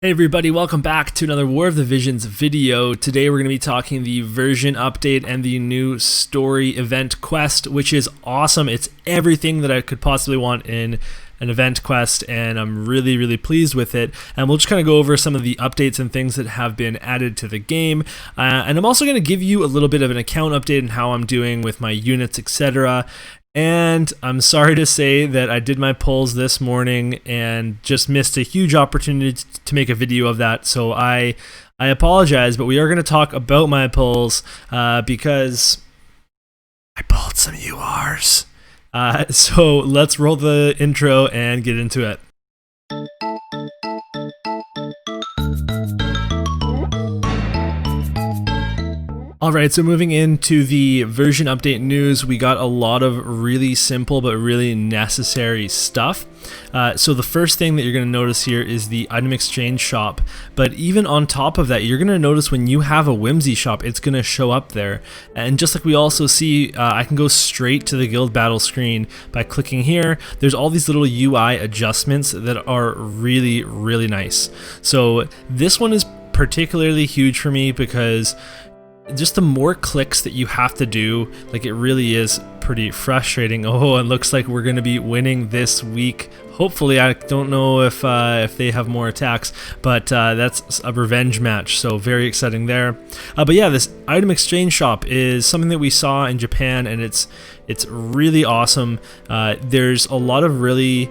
Hey everybody, welcome back to another War of the Visions video. Today we're going to be talking the version update and the new story event quest, which is awesome. It's everything that I could possibly want in an event quest, and I'm really pleased with it. And we'll just kind of go over some of the updates and things that have been added to the game. And I'm also going to give you a little bit of an account update and how I'm doing with my units, etc. And I'm sorry to say that I did my polls this morning and just missed a huge opportunity to make a video of that. So I apologize, but we are going to talk about my polls because I pulled some URs. So let's roll the intro and get into it. Alright, so moving into the version update news, we got a lot of really simple but really necessary stuff. So the first thing that you're going to notice here is the item exchange shop, but even on top of that, you're going to notice when you have a Whimsy shop, it's going to show up there. And just like we also see, I can go straight to the guild battle screen by clicking here. There's all these little UI adjustments that are really nice. So this one is particularly huge for me because just the more clicks that you have to do, like, it really is pretty frustrating. Oh, it looks like we're going to be winning this week. Hopefully, I don't know if they have more attacks, but that's a revenge match, so very exciting there. But yeah, this item exchange shop is something that we saw in Japan, and it's really awesome. There's a lot of really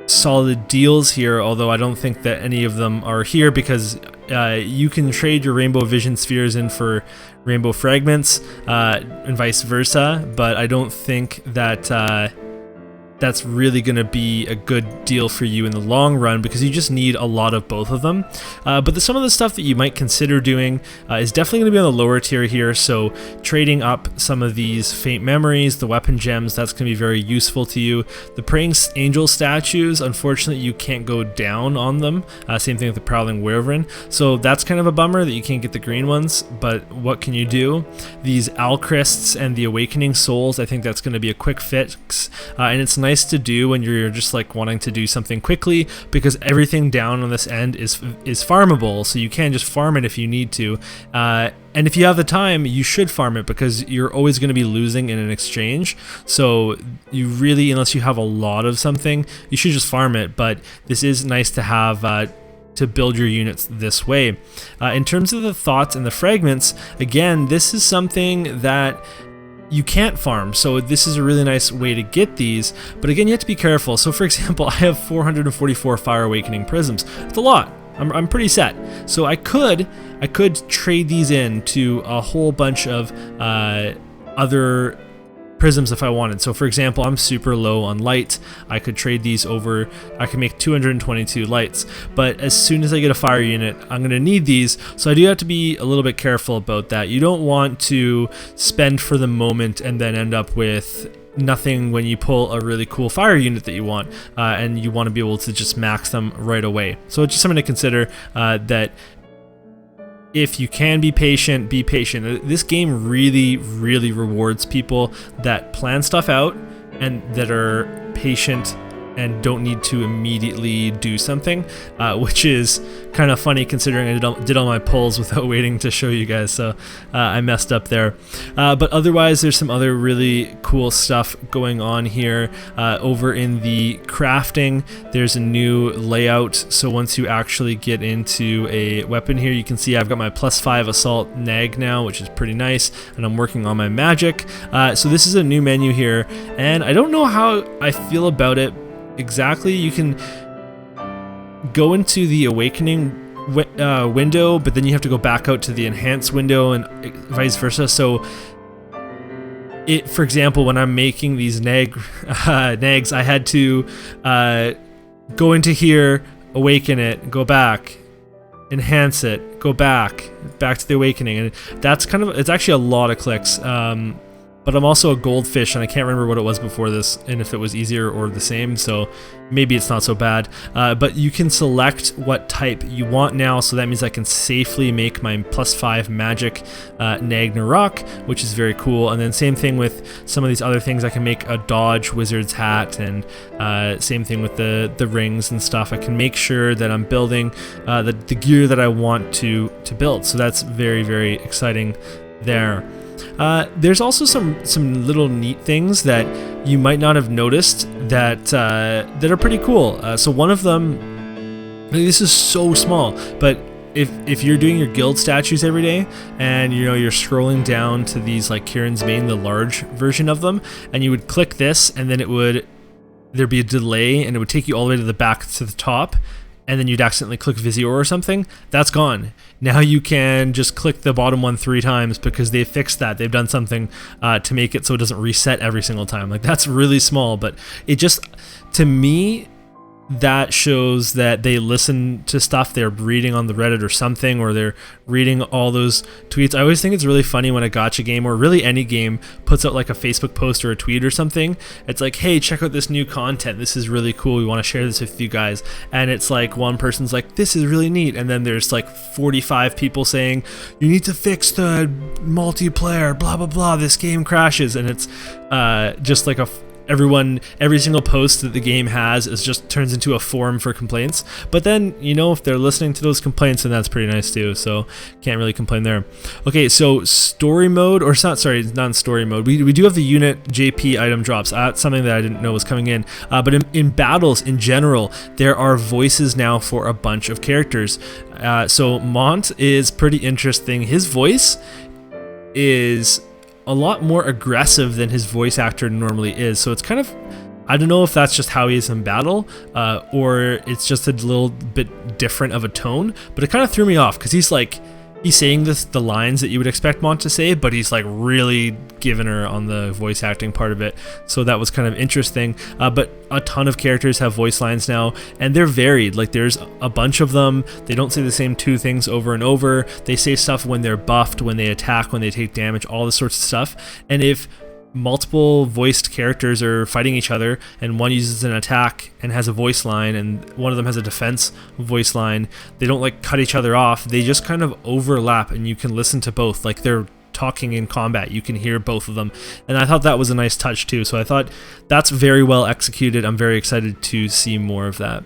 solid deals here, although I don't think that any of them are here because you can trade your Rainbow Vision Spheres in for Rainbow Fragments and vice versa, but I don't think that that's really going to be a good deal for you in the long run because you just need a lot of both of them. But some of the stuff that you might consider doing is definitely going to be on the lower tier here, so trading up some of these Faint Memories, the weapon gems, that's going to be very useful to you. The Praying Angel statues, unfortunately you can't go down on them, same thing with the Prowling Wyvern, so that's kind of a bummer that you can't get the green ones, but what can you do? These Alchrysts and the Awakening Souls, I think that's going to be a quick fix, and it's nice to do when you're just like wanting to do something quickly because everything down on this end is farmable, so you can just farm it if you need to, and if you have the time you should farm it because you're always going to be losing in an exchange, so you really, unless you have a lot of something, you should just farm it. But this is nice to have to build your units this way. In terms of the thoughts and the fragments, again, this is something that you can't farm, so this is a really nice way to get these, but again, you have to be careful. So for example, I have 444 Fire Awakening Prisms. It's a lot. I'm pretty set. So I could trade these in to a whole bunch of other prisms if I wanted. So for example, I'm super low on light. I could trade these over. I can make 222 lights, but as soon as I get a fire unit, I'm going to need these, so I do have to be a little bit careful about that. You don't want to spend for the moment and then end up with nothing when you pull a really cool fire unit that you want, and you want to be able to just max them right away. So it's just something to consider, that if you can be patient, be patient. This game really rewards people that plan stuff out and that are patient and don't need to immediately do something, which is kind of funny considering I did all my polls without waiting to show you guys, so I messed up there. But otherwise, there's some other really cool stuff going on here. Over in the crafting, there's a new layout, so once you actually get into a weapon here, you can see I've got my +5 assault nag now, which is pretty nice, and I'm working on my magic. So this is a new menu here, and I don't know how I feel about it exactly. You can go into the Awakening window, but then you have to go back out to the Enhance window and vice versa. So for example, when I'm making these nags, I had to go into here, awaken it, go back, enhance it, go back to the Awakening, and that's kind of, it's actually a lot of clicks. But but I'm also a goldfish, and I can't remember what it was before this, and if it was easier or the same, so maybe it's not so bad. But you can select what type you want now, so that means I can safely make my +5 magic Nagnarok, which is very cool. And then same thing with some of these other things. I can make a dodge wizard's hat, and same thing with the rings and stuff. I can make sure that I'm building the gear that I want to build, so that's very, very exciting there. There's also some little neat things that you might not have noticed that are pretty cool. So one of them, this is so small, but if you're doing your guild statues every day, and you're scrolling down to these like Kieran's Bane, the large version of them, and you would click this, and then there'd be a delay, and it would take you all the way to the back to the top, and then you'd accidentally click Visio or something. That's gone. Now you can just click the bottom one 3 times because they fixed that. They've done something to make it so it doesn't reset every single time. Like, that's really small, but it just, to me, that shows that they listen to stuff they're reading on the Reddit or something, or they're reading all those tweets. I always think it's really funny when a gacha game, or really any game, puts out like a Facebook post or a tweet or something. It's like, hey, check out this new content. This is really cool. We want to share this with you guys. And it's like one person's like, this is really neat. And then there's like 45 people saying, you need to fix the multiplayer, blah, blah, blah. This game crashes. And it's just like every single post that the game has just turns into a forum for complaints. But then, if they're listening to those complaints, then that's pretty nice too, so can't really complain there. Okay, so story mode, or not story mode, we do have the unit JP item drops. That's something that I didn't know was coming in. But in battles in general, there are voices now for a bunch of characters. So Mont is pretty interesting. His voice is a lot more aggressive than his voice actor normally is, so it's kind of, I don't know if that's just how he is in battle, or it's just a little bit different of a tone, but it kind of threw me off because he's saying the lines that you would expect Mont to say, but he's like really giving her on the voice acting part of it, so that was kind of interesting. But a ton of characters have voice lines now, and they're varied. Like, there's a bunch of them. They don't say the same 2 things over and over. They say stuff when they're buffed, when they attack, when they take damage, all this sorts of stuff. And if multiple voiced characters are fighting each other, and one uses an attack and has a voice line, and one of them has a defense voice line, they don't like cut each other off. They just kind of overlap, and you can listen to both. Like, they're talking in combat, you can hear both of them, and I thought that was a nice touch too. So I thought that's very well executed. I'm very excited to see more of that.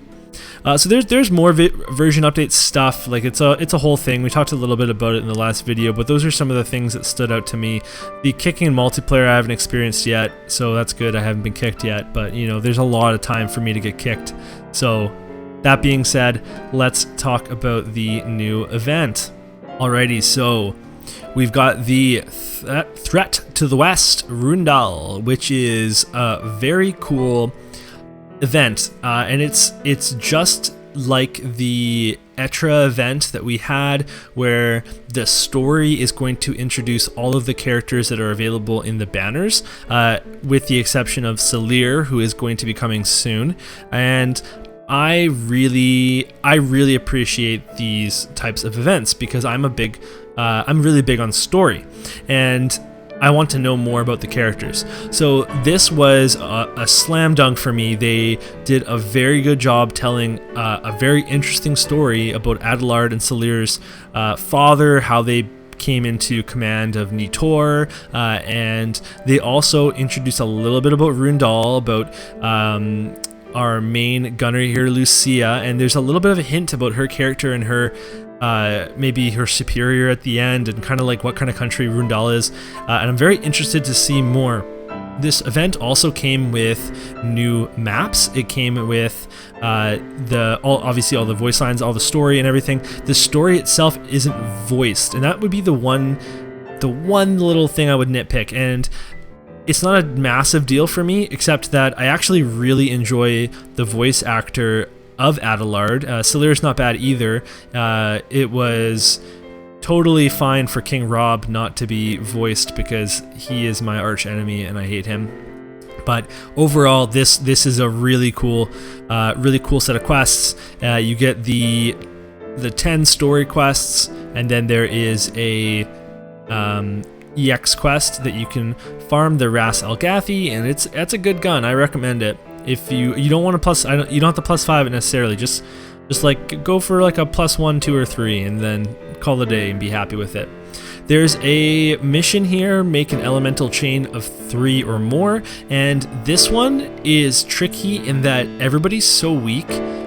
So there's more version update stuff. Like, it's a whole thing. We talked a little bit about it in the last video, but those are some of the things that stood out to me. The kicking in multiplayer I haven't experienced yet, so that's good. I haven't been kicked yet, but there's a lot of time for me to get kicked. So that being said, let's talk about the new event. Alrighty, so we've got the Threat to the West Rundal, which is a very cool event, and it's just like the Etra event that we had, where the story is going to introduce all of the characters that are available in the banners, with the exception of Salir, who is going to be coming soon. And I really appreciate these types of events because I'm really big on story, and I want to know more about the characters. So this was a slam dunk for me. They did a very good job telling a very interesting story about Adelard and Salir's father, how they came into command of Nitor, and they also introduced a little bit about Rundal, about our main gunner here, Lucia, and there's a little bit of a hint about her character and her maybe her superior at the end, and kind of like what kind of country Rundal is, and I'm very interested to see more. This event also came with new maps. It came with obviously all the voice lines, all the story and everything. The story itself isn't voiced, and that would be the one little thing I would nitpick, and it's not a massive deal for me, except that I actually really enjoy the voice actor of Adelard. Salir's not bad either. It was totally fine for King Rob not to be voiced because he is my arch enemy and I hate him. But overall, this is a really cool set of quests. You get the 10 story quests, and then there is a EX quest that you can farm the Ras Al Gathi, and it's a good gun. I recommend it. If you don't want to plus, you don't have to +5 it necessarily. Just like go for like a +1, 2, or 3, and then call it a day and be happy with it. There's a mission here, make an elemental chain of 3 or more, and this one is tricky in that everybody's so weak,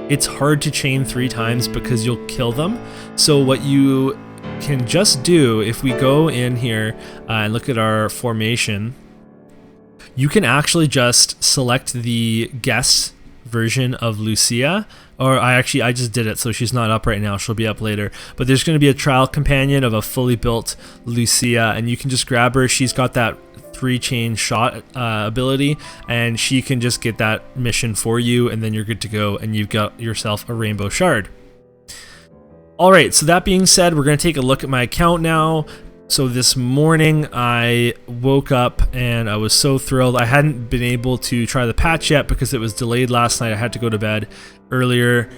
it's hard to chain 3 times because you'll kill them. So what you can just do, if we go in here and look at our formation, you can actually just select the guest version of Lucia, or I just did it, so she's not up right now, she'll be up later, but there's going to be a trial companion of a fully built Lucia, and you can just grab her. She's got that 3-chain shot ability, and she can just get that mission for you, and then you're good to go, and you've got yourself a rainbow shard. Alright, so that being said, we're going to take a look at my account now. So this morning I woke up and I was so thrilled. I hadn't been able to try the patch yet because it was delayed last night. I had to go to bed earlier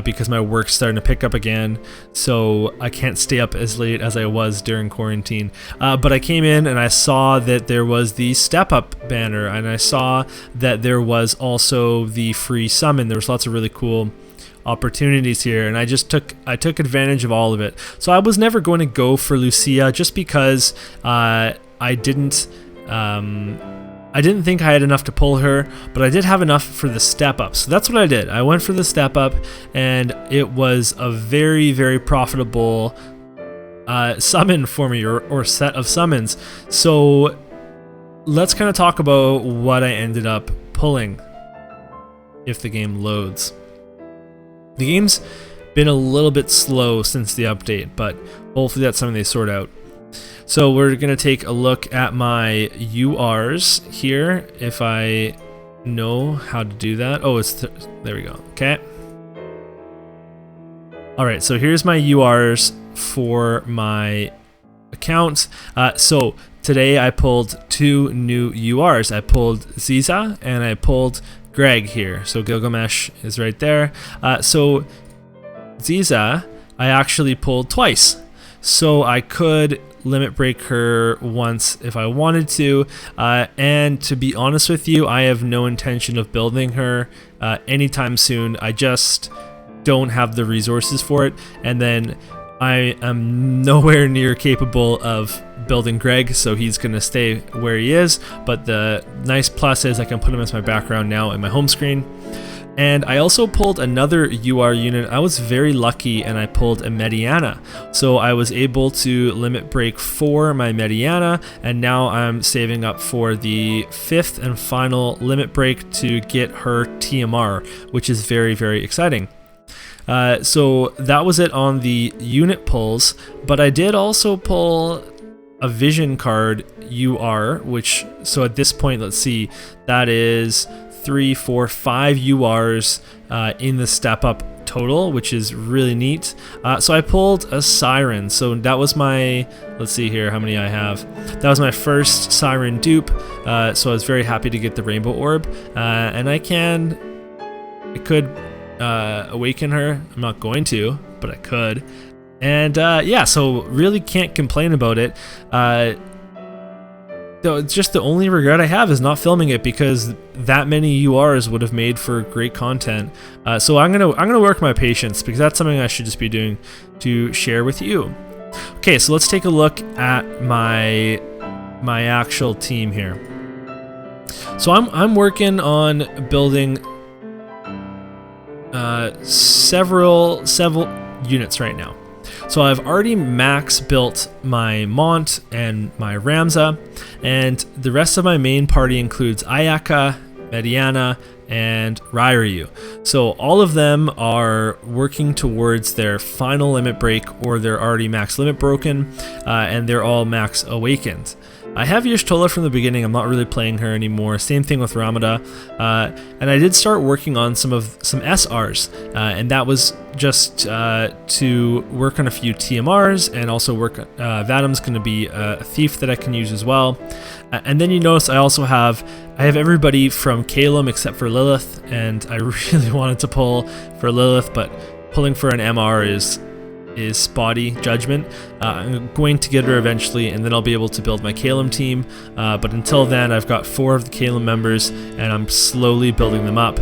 because my work's starting to pick up again, so I can't stay up as late as I was during quarantine. But I came in and I saw that there was the step up banner, and I saw that there was also the free summon. There was lots of really cool opportunities here, and I took advantage of all of it. So I was never going to go for Lucia just because I didn't think I had enough to pull her, but I did have enough for the step up. So that's what I did. I went for the step up, and it was a very, very profitable summon for me, or set of summons. So let's kind of talk about what I ended up pulling if the game loads. The game's been a little bit slow since the update, but hopefully that's something they sort out. So we're going to take a look at my URs here, if I know how to do that. Oh, there we go. Okay. Alright, so here's my URs for my account. So today I pulled 2 new URs. I pulled Ziza and I pulled Greg here. So Gilgamesh is right there. So Ziza I actually pulled twice, so I could limit break her once if I wanted to, and to be honest with you, I have no intention of building her anytime soon. I just don't have the resources for it, and then I am nowhere near capable of building Greg, so he's gonna stay where he is. But the nice plus is I can put him as my background now in my home screen. And I also pulled another UR unit. I was very lucky and I pulled a Mediana. So I was able to limit break for my Mediana, and now I'm saving up for the 5th and final limit break to get her TMR, which is very, very exciting. So that was it on the unit pulls, but I did also pull a vision card UR, which, so at this point, let's see, that is 3, 4, 5 URs in the step up total, which is really neat. So I pulled a Siren. So that was my, let's see here how many I have. That was my first Siren dupe. So I was very happy to get the Rainbow Orb, and I could awaken her. I'm not going to, but I could. And yeah, so really can't complain about it. It's just the only regret I have is not filming it, because that many URs would have made for great content. So I'm gonna work my patience, because that's something I should just be doing to share with you. Okay, so let's take a look at my actual team here. So I'm working on building several units right now. So I've already max built my Mont and my Ramza, and the rest of my main party includes Ayaka, Mediana, and Ryryu. So all of them are working towards their final limit break, or they're already max limit broken, and they're all max awakened. I have Y'shtola from the beginning. I'm not really playing her anymore. Same thing with Ramada. And I did start working on some SRs, and that was just to work on a few TMRs, and also work. Vadam's going to be a thief that I can use as well. And then you notice I also have everybody from Calum except for Lilith, and I really wanted to pull for Lilith, but pulling for an MR is is spotty judgment. I'm going to get her eventually, and then I'll be able to build my Calum team. But until then, I've got 4 of the Calum members, and I'm slowly building them up.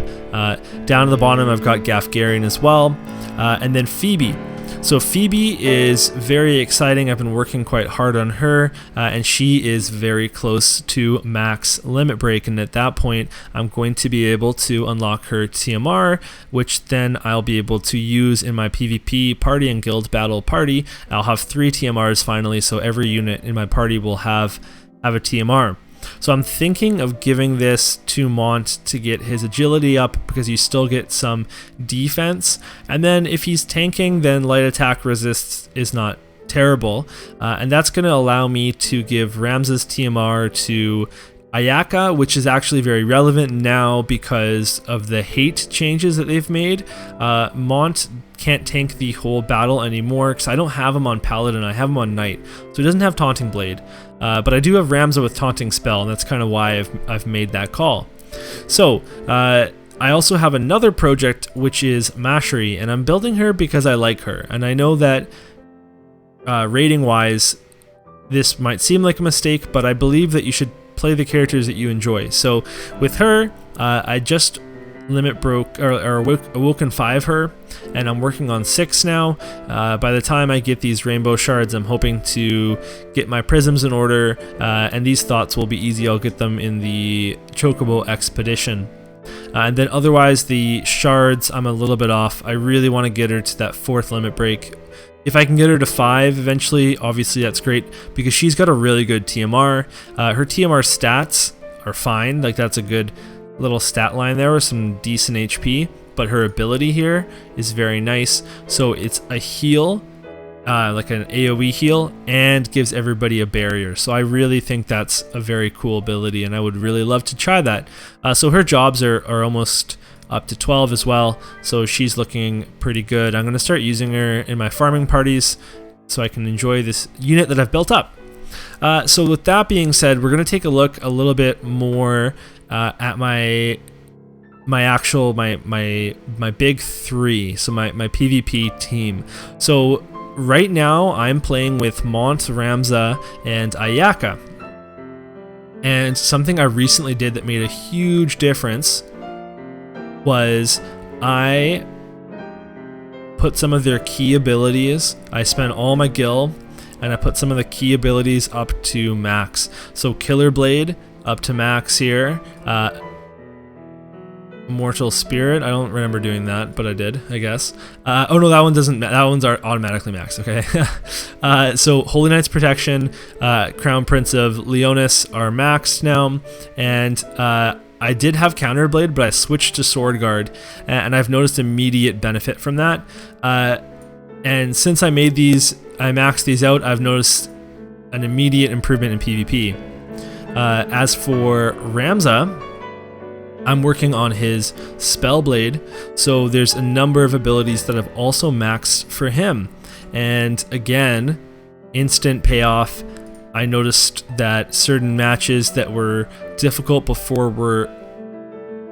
Down at the bottom, I've got Gafgarian as well, and then Phoebe. So Phoebe is very exciting. I've been working quite hard on her, and she is very close to max limit break. And at that point, I'm going to be able to unlock her TMR, which then I'll be able to use in my PvP party and guild battle party. I'll have 3 TMRs finally, so every unit in my party will have a TMR. So I'm thinking of giving this to Mont to get his agility up, because you still get some defense. And then if he's tanking, then light attack resists is not terrible. And that's going to allow me to give Ramza's TMR to Ayaka, which is actually very relevant now because of the hate changes that they've made. Mont can't tank the whole battle anymore because I don't have him on Paladin, I have him on Knight. So he doesn't have Taunting Blade. But I do have Ramza with Taunting Spell, and that's kind of why I've made that call. So, I also have another project, which is Mashery, and I'm building her because I like her. And I know that rating-wise, this might seem like a mistake, but I believe that you should play the characters that you enjoy. So with her, I just limit broke or awoken 5 her, and I'm working on 6 now. By the time I get these rainbow shards, I'm hoping to get my prisms in order, and these thoughts will be easy. I'll get them in the Chocobo expedition. And then otherwise, the shards, I'm a little bit off. I really want to get her to that 4th limit break. If I can get her to 5 eventually, obviously that's great, because she's got a really good TMR. Her TMR stats are fine, like that's a good little stat line there with some decent HP, but her ability here is very nice. So it's a heal, like an AoE heal, and gives everybody a barrier. So I really think that's a very cool ability, and I would really love to try that. So her jobs are almost up to 12 as well, so she's looking pretty good. I'm going to start using her in my farming parties so I can enjoy this unit that I've built up. So with that being said, we're going to take a look a little bit more at my big 3, so my PvP team. So right now I'm playing with Mont, Ramza, and Ayaka. And something I recently did that made a huge difference was I put some of their key abilities, I spent all my gil, and I put some of the key abilities up to max. So Killer Blade up to max here, Mortal Spirit, I don't remember doing that, but I did, I guess. Oh no, that one doesn't, that one's automatically maxed, okay. So Holy Knight's Protection, Crown Prince of Leonis are maxed now, and I did have Counterblade, but I switched to Sword Guard, and I've noticed immediate benefit from that. And since I made these, I maxed these out, I've noticed an immediate improvement in PvP. As for Ramza, I'm working on his Spellblade, so there's a number of abilities that I've also maxed for him. And again, instant payoff. I noticed that certain matches that were difficult before were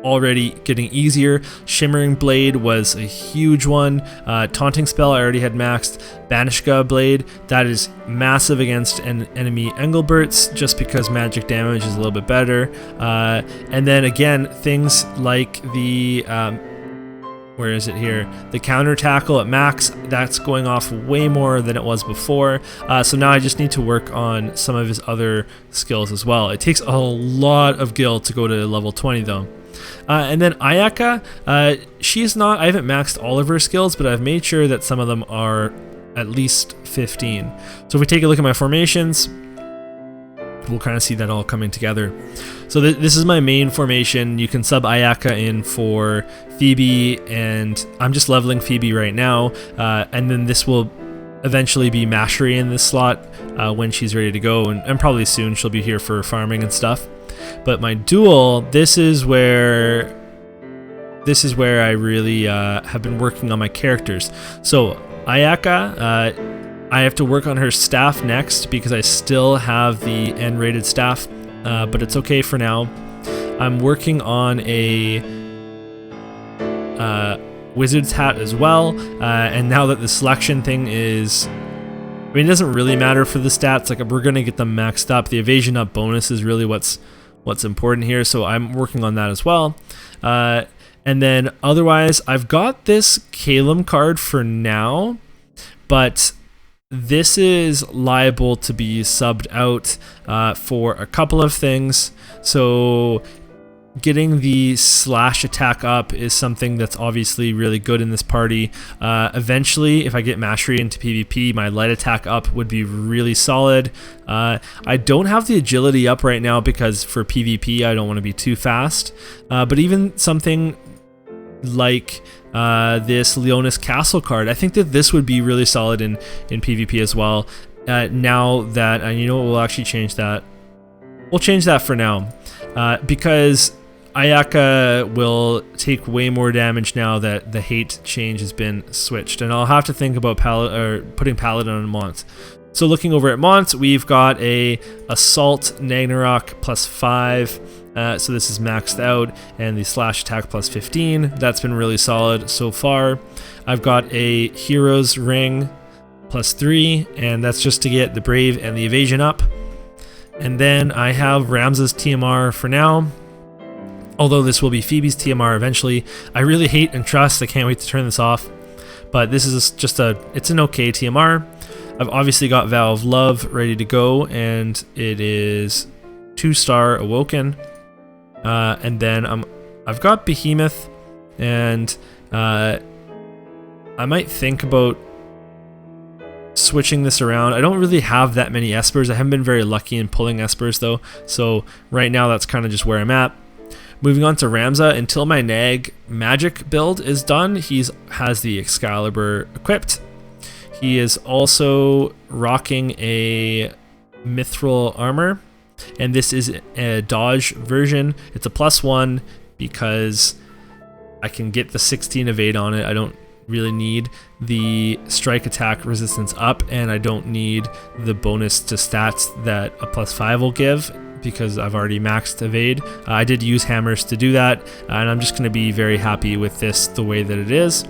already getting easier. Shimmering Blade was a huge one. Taunting Spell I already had maxed. Banishka Blade, that is massive against enemy Engelberts just because magic damage is a little bit better. And then again, things like the where is it here? The counter tackle at max, that's going off way more than it was before. So now I just need to work on some of his other skills as well. It takes a lot of gil to go to level 20 though. And then Ayaka, she's not, I haven't maxed all of her skills, but I've made sure that some of them are at least 15. So if we take a look at my formations, we'll kind of see that all coming together. So this is my main formation. You can sub Ayaka in for Phoebe, and I'm just leveling Phoebe right now, and then this will eventually be Mashery in this slot when she's ready to go, and probably soon she'll be here for farming and stuff. But my duel, this is where I really have been working on my characters. So Ayaka, I have to work on her staff next because I still have the N-rated staff, but it's okay for now. I'm working on a Wizard's Hat as well, and now that the selection thing is, I mean, it doesn't really matter for the stats, like we're gonna get them maxed up. The evasion up bonus is really what's important here, so I'm working on that as well. And then otherwise, I've got this Calum card for now, but this is liable to be subbed out for a couple of things. So getting the slash attack up is something that's obviously really good in this party. Eventually, if I get mastery into PvP, my light attack up would be really solid. I don't have the agility up right now because for PvP I don't want to be too fast. But even something like this Leonis Castle card, I think that this would be really solid in PvP as well. Now that, and you know what, we'll actually change that. We'll change that for now because Ayaka will take way more damage now that the hate change has been switched, and I'll have to think about putting Paladin on Mont. So looking over at Mont, we've got a Assault Nagnarok +5. So this is maxed out, and the slash attack +15. That's been really solid so far. I've got a Hero's Ring +3, and that's just to get the Brave and the Evasion up. And then I have Ramza's TMR for now, although this will be Phoebe's TMR eventually. I really hate and trust, I can't wait to turn this off, but this is just it's an okay TMR. I've obviously got Vow of Love ready to go, and it is 2-star Awoken. And then I've got Behemoth, and I might think about switching this around. I don't really have that many Espers. I haven't been very lucky in pulling Espers though, so right now that's kind of just where I'm at. Moving on to Ramza, until my Nag magic build is done, he has the Excalibur equipped. He is also rocking a Mithril armor, and this is a dodge version. It's a +1 because I can get the 16 evade on it. I don't really need the strike attack resistance up, and I don't need the bonus to stats that a +5 will give because I've already maxed evade. I did use hammers to do that, and I'm just going to be very happy with this the way that it is.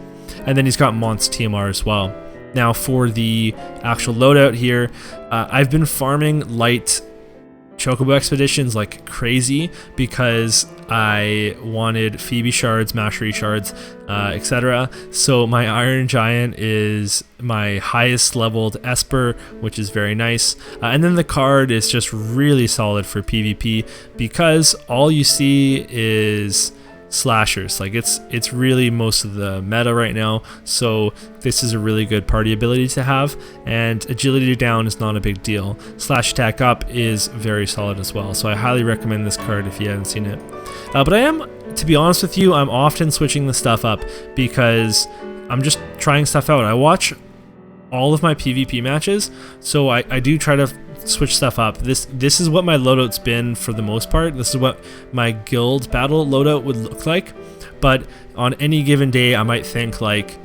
And then he's got Mont's TMR as well. Now for the actual loadout here, I've been farming light Chocobo expeditions like crazy because I wanted Phoebe shards, Mastery shards, etc. So my Iron Giant is my highest leveled Esper, which is very nice. And then the card is just really solid for PvP because all you see is slashers. Like it's really most of the meta right now, so this is a really good party ability to have, and agility down is not a big deal. Slash attack up is very solid as well, so I highly recommend this card if you haven't seen it. But I am, to be honest with you, I'm often switching the stuff up because I'm just trying stuff out. I watch all of my PvP matches, so I do try to switch stuff up. This is what my loadout's been for the most part. This is what my guild battle loadout would look like, but on any given day I might think like,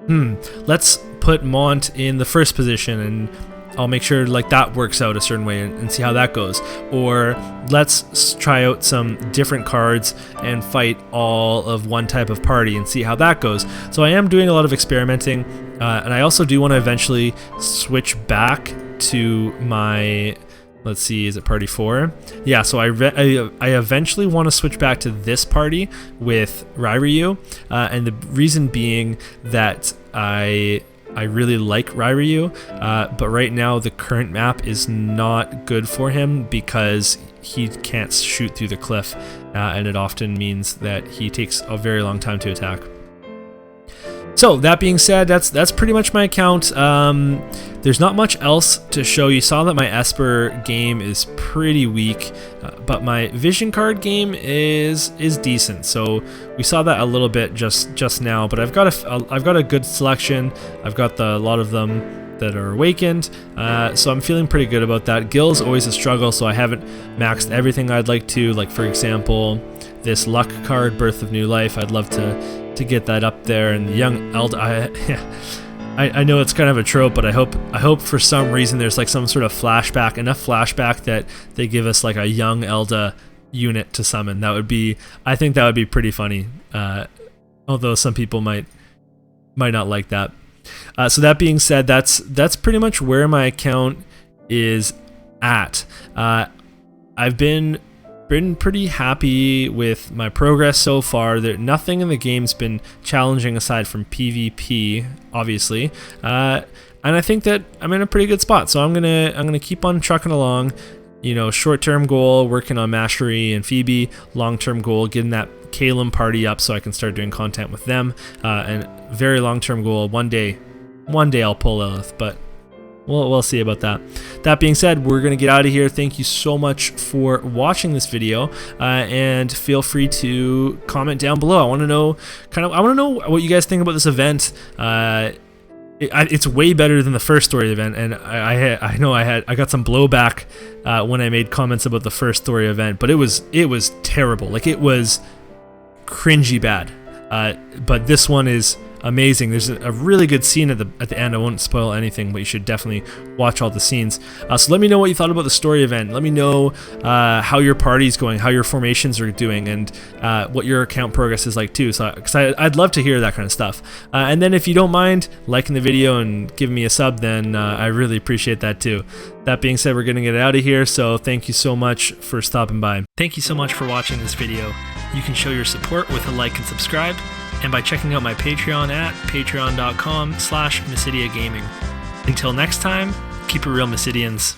let's put Mont in the first position, and I'll make sure like that works out a certain way and see how that goes. Or let's try out some different cards and fight all of one type of party and see how that goes. So I am doing a lot of experimenting, and I also do want to eventually switch back to my, let's see, is it party 4? Yeah, so I eventually want to switch back to this party with Ryu, and the reason being that I really like Ryu, but right now the current map is not good for him because he can't shoot through the cliff, and it often means that he takes a very long time to attack. So that being said, that's pretty much my account. There's not much else to show. You saw that my Esper game is pretty weak, but my Vision card game is decent. So we saw that a little bit just now. But I've got a good selection. I've got a lot of them that are awakened, so I'm feeling pretty good about that. Gil's always a struggle, so I haven't maxed everything I'd like to. Like for example, this luck card, Birth of New Life. I'd love to get that up there, and the young Elda. I know it's kind of a trope, but I hope for some reason there's like some sort of flashback, enough flashback that they give us like a young Elda unit to summon. I think that would be pretty funny. although some people might not like that. So that being said, that's pretty much where my account is at. I've been pretty happy with my progress so far. Nothing in the game's been challenging aside from PvP, obviously. And I think that I'm in a pretty good spot. So I'm gonna keep on trucking along. You know, short-term goal, working on Mastery and Phoebe. Long-term goal, getting that Calum party up so I can start doing content with them. And very long-term goal, one day I'll pull Lilith, but we'll see about that. That being said, we're gonna get out of here. Thank you so much for watching this video, and feel free to comment down below. I want to know what you guys think about this event. It's way better than the first story event, and I know I got some blowback when I made comments about the first story event, but it was terrible. Like, it was cringy bad. But this one is amazing. There's a really good scene at the end. I won't spoil anything, but you should definitely watch all the scenes. So let me know what you thought about the story event. Let me know how your party's going, how your formations are doing, and what your account progress is like too. So, because I'd love to hear that kind of stuff. And then if you don't mind liking the video and giving me a sub, then I really appreciate that too. That being said, we're gonna get out of here. So thank you so much for stopping by. Thank you so much for watching this video. You can show your support with a like and subscribe, and by checking out my Patreon at patreon.com/MassidiaGaming. Until next time, keep it real, Massidians.